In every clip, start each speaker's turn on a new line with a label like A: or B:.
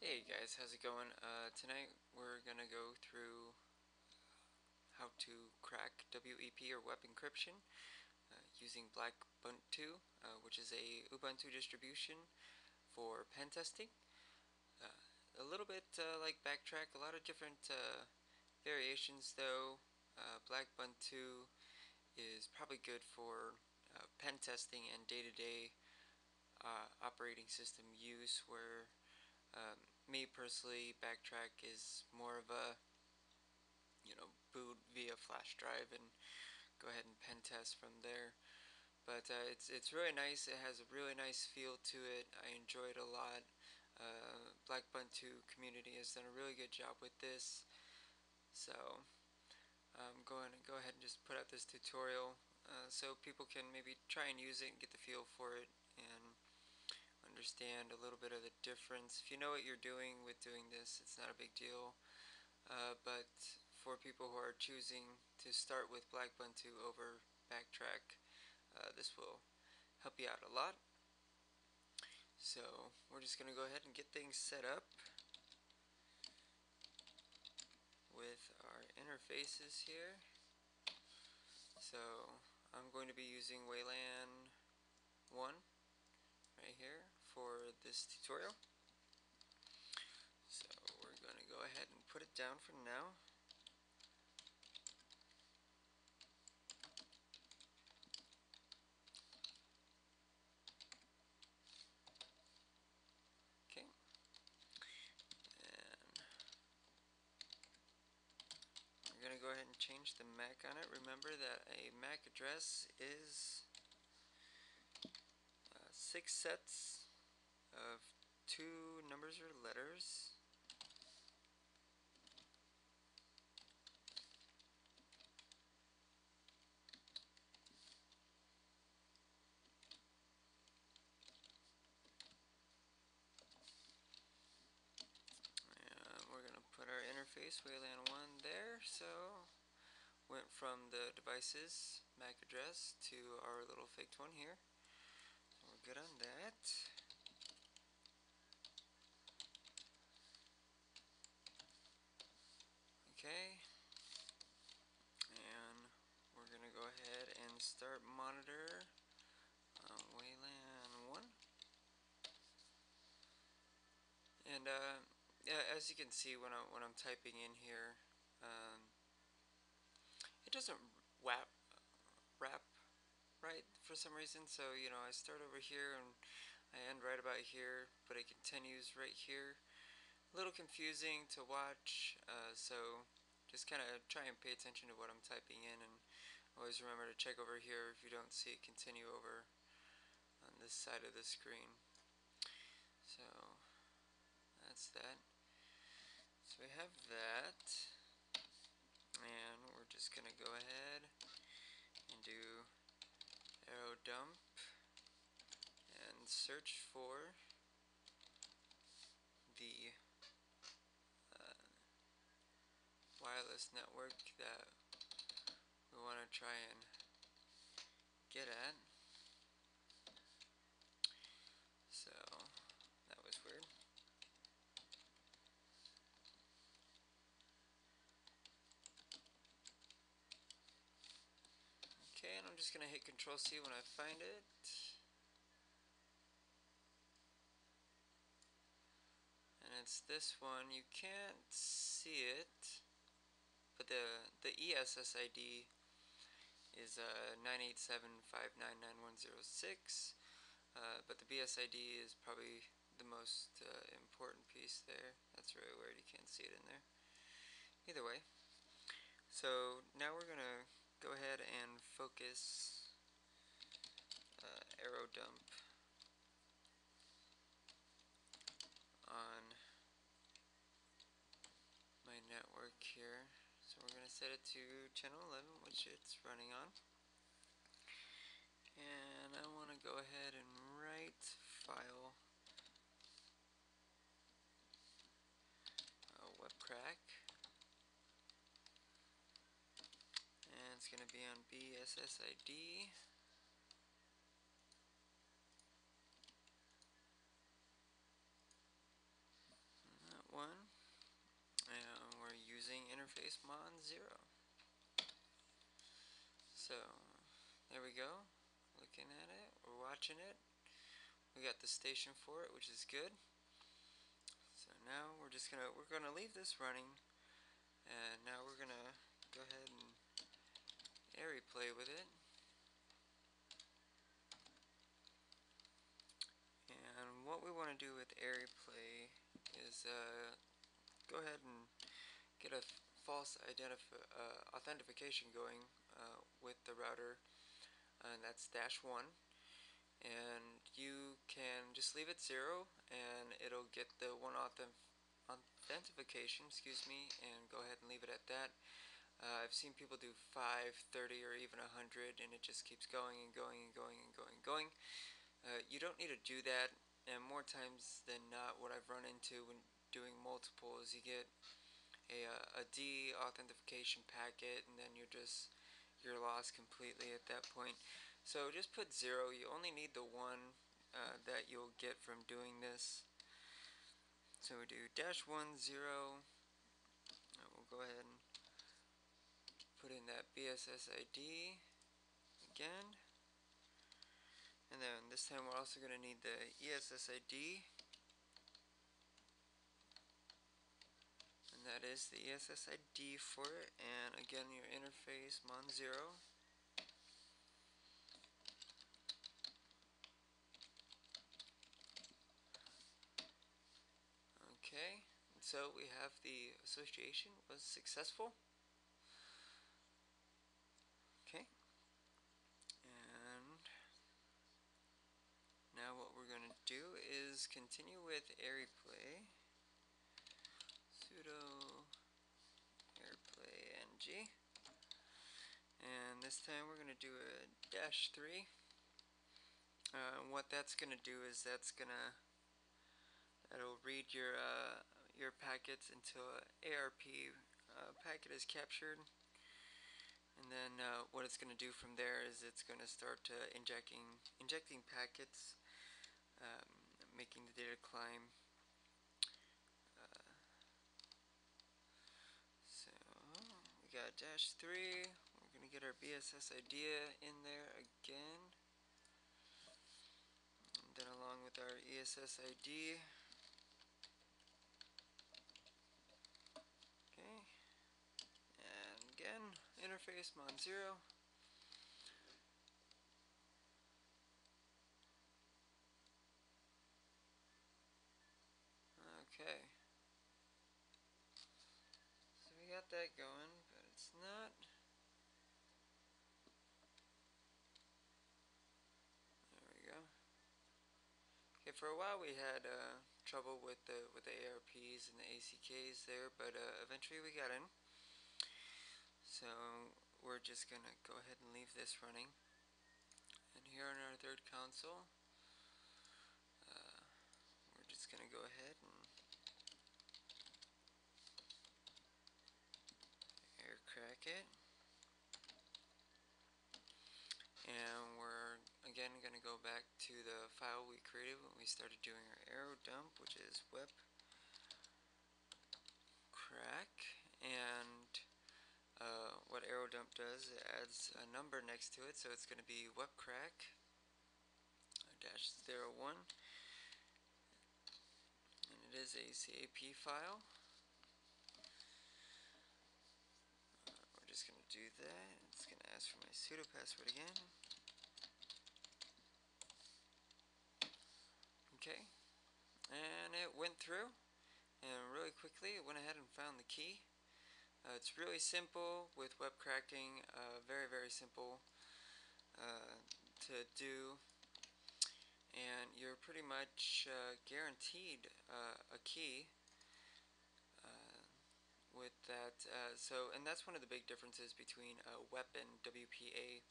A: Hey guys, how's it going? Tonight we're gonna go through how to crack WEP or WEP encryption using BlackBuntu, which is a Ubuntu distribution for pen testing. A little bit like Backtrack, a lot of different variations though. BlackBuntu is probably good for pen testing and day-to-day operating system use, where me personally, Backtrack is more of a boot via flash drive and go ahead and pen test from there. But it's really nice. It has a really nice feel to it. I enjoy it a lot. BlackBuntu community has done a really good job with this. So I'm going to go ahead and just put out this tutorial so people can maybe try and use it and get the feel for it and understand a little bit of the difference. If you know what you're doing with doing this, it's not a big deal. But for people who are choosing to start with BlackBuntu over Backtrack, this will help you out a lot. So we're just going to go ahead and get things set up with our interfaces here. So I'm going to be using WLAN 1 right here for this tutorial. So we're going to go ahead and put it down for now. Okay. And we're going to go ahead and change the MAC on it. Remember that a MAC address is 6 sets of 2 numbers or letters. And we're going to put our interface WLAN 1 there. So went from the device's MAC address to our little faked one here. So we're good on that. Okay. And we're going to go ahead and start monitor WLAN 1. And yeah, as you can see when I'm typing in here, it doesn't wrap right for some reason. So I start over here and I end right about here, but it continues right here. A little confusing to watch, so just kind of try and pay attention to what I'm typing in, and always remember to check over here if you don't see it continue over on this side of the screen. So that's that. So we have that, and we're just going to go ahead and do arrow dump and search for the wireless network that we want to try and get at. So that was weird. Okay, and I'm just going to hit Control C when I find it. And it's this one. You can't see it, but the ESSID is 987599106, but the BSID is probably the most important piece there. That's really weird, you can't see it in there. Either way, so now we're gonna go ahead and focus arrow dump on my network here. So we're gonna set it to channel 11, which it's running on. And I want to go ahead and write file web crack, and it's going to be on BSSID. interface mon 0. So there we go. Looking at it, we're watching it. We got the station for it, which is good. So now we're gonna leave this running, and now we're gonna go ahead and airy play with it. And what we want to do with airy play is go ahead and get a false authentication going with the router, and that's -1. And you can just leave it 0, and it'll get the one authentication, and go ahead and leave it at that. I've seen people do 5, 30, or even 100, and it just keeps going and going and going and going and going. You don't need to do that, and more times than not, what I've run into when doing multiples, you get a D authentication packet, and then you're lost completely at that point. So just put 0. You only need the one that you'll get from doing this. So we do -1 0. We'll go ahead and put in that BSS ID again, and then this time we're also going to need the ESS ID, and that is the ESS ID for it, and again your interface mon 0. Okay, so we have the association was successful. Okay, and now what we're going to do is continue with airy play. Sudo airplay ng, and this time we're going to do a -3. What that's going to do is that'll read your packets until ARP packet is captured, and then what it's going to do from there is it's going to start injecting packets, making the data climb. So we got -3. We're going to get our BSS idea in there again, and then along with our ESS ID. Okay, and again interface mon 0. Okay, so we got that going, but it's not. There we go. Okay, for a while we had trouble with the ARPs and the ACKs there, but eventually we got in. So we're just gonna go ahead and leave this running. And here on our third console, we're just gonna go ahead and air crack it. And we're again going to go back to the file we created when we started doing our arrow dump, which is WEP crack. And what arrow dump does, it adds a number next to it, so it's going to be WEP crack -01, and it is a CAP file. We're just going to do that. It's going to ask for my sudo password again. Okay, and it went through, and really quickly it went ahead and found the key. It's really simple with web cracking, very simple to do, and you're pretty much guaranteed a key with that. And that's one of the big differences between WEP and WPA.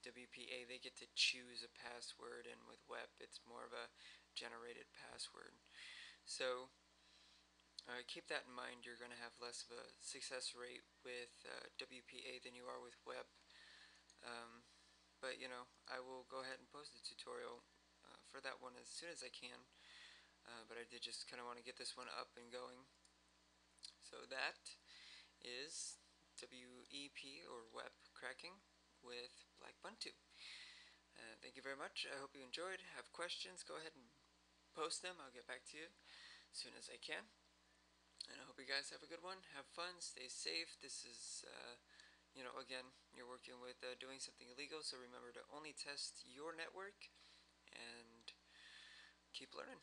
A: WPA, they get to choose a password, and with WEP it's more of a generated password. So keep that in mind. You're going to have less of a success rate with WPA than you are with WEP. But I will go ahead and post a tutorial for that one as soon as I can. But I did just kind of want to get this one up and going. So that is WEP or WEP cracking with BlackBuntu. Thank you very much. I hope you enjoyed. Have questions, go ahead and post them. I'll get back to you as soon as I can. And I hope you guys have a good one. Have fun, stay safe. This is, again, you're working with doing something illegal, so remember to only test your network and keep learning.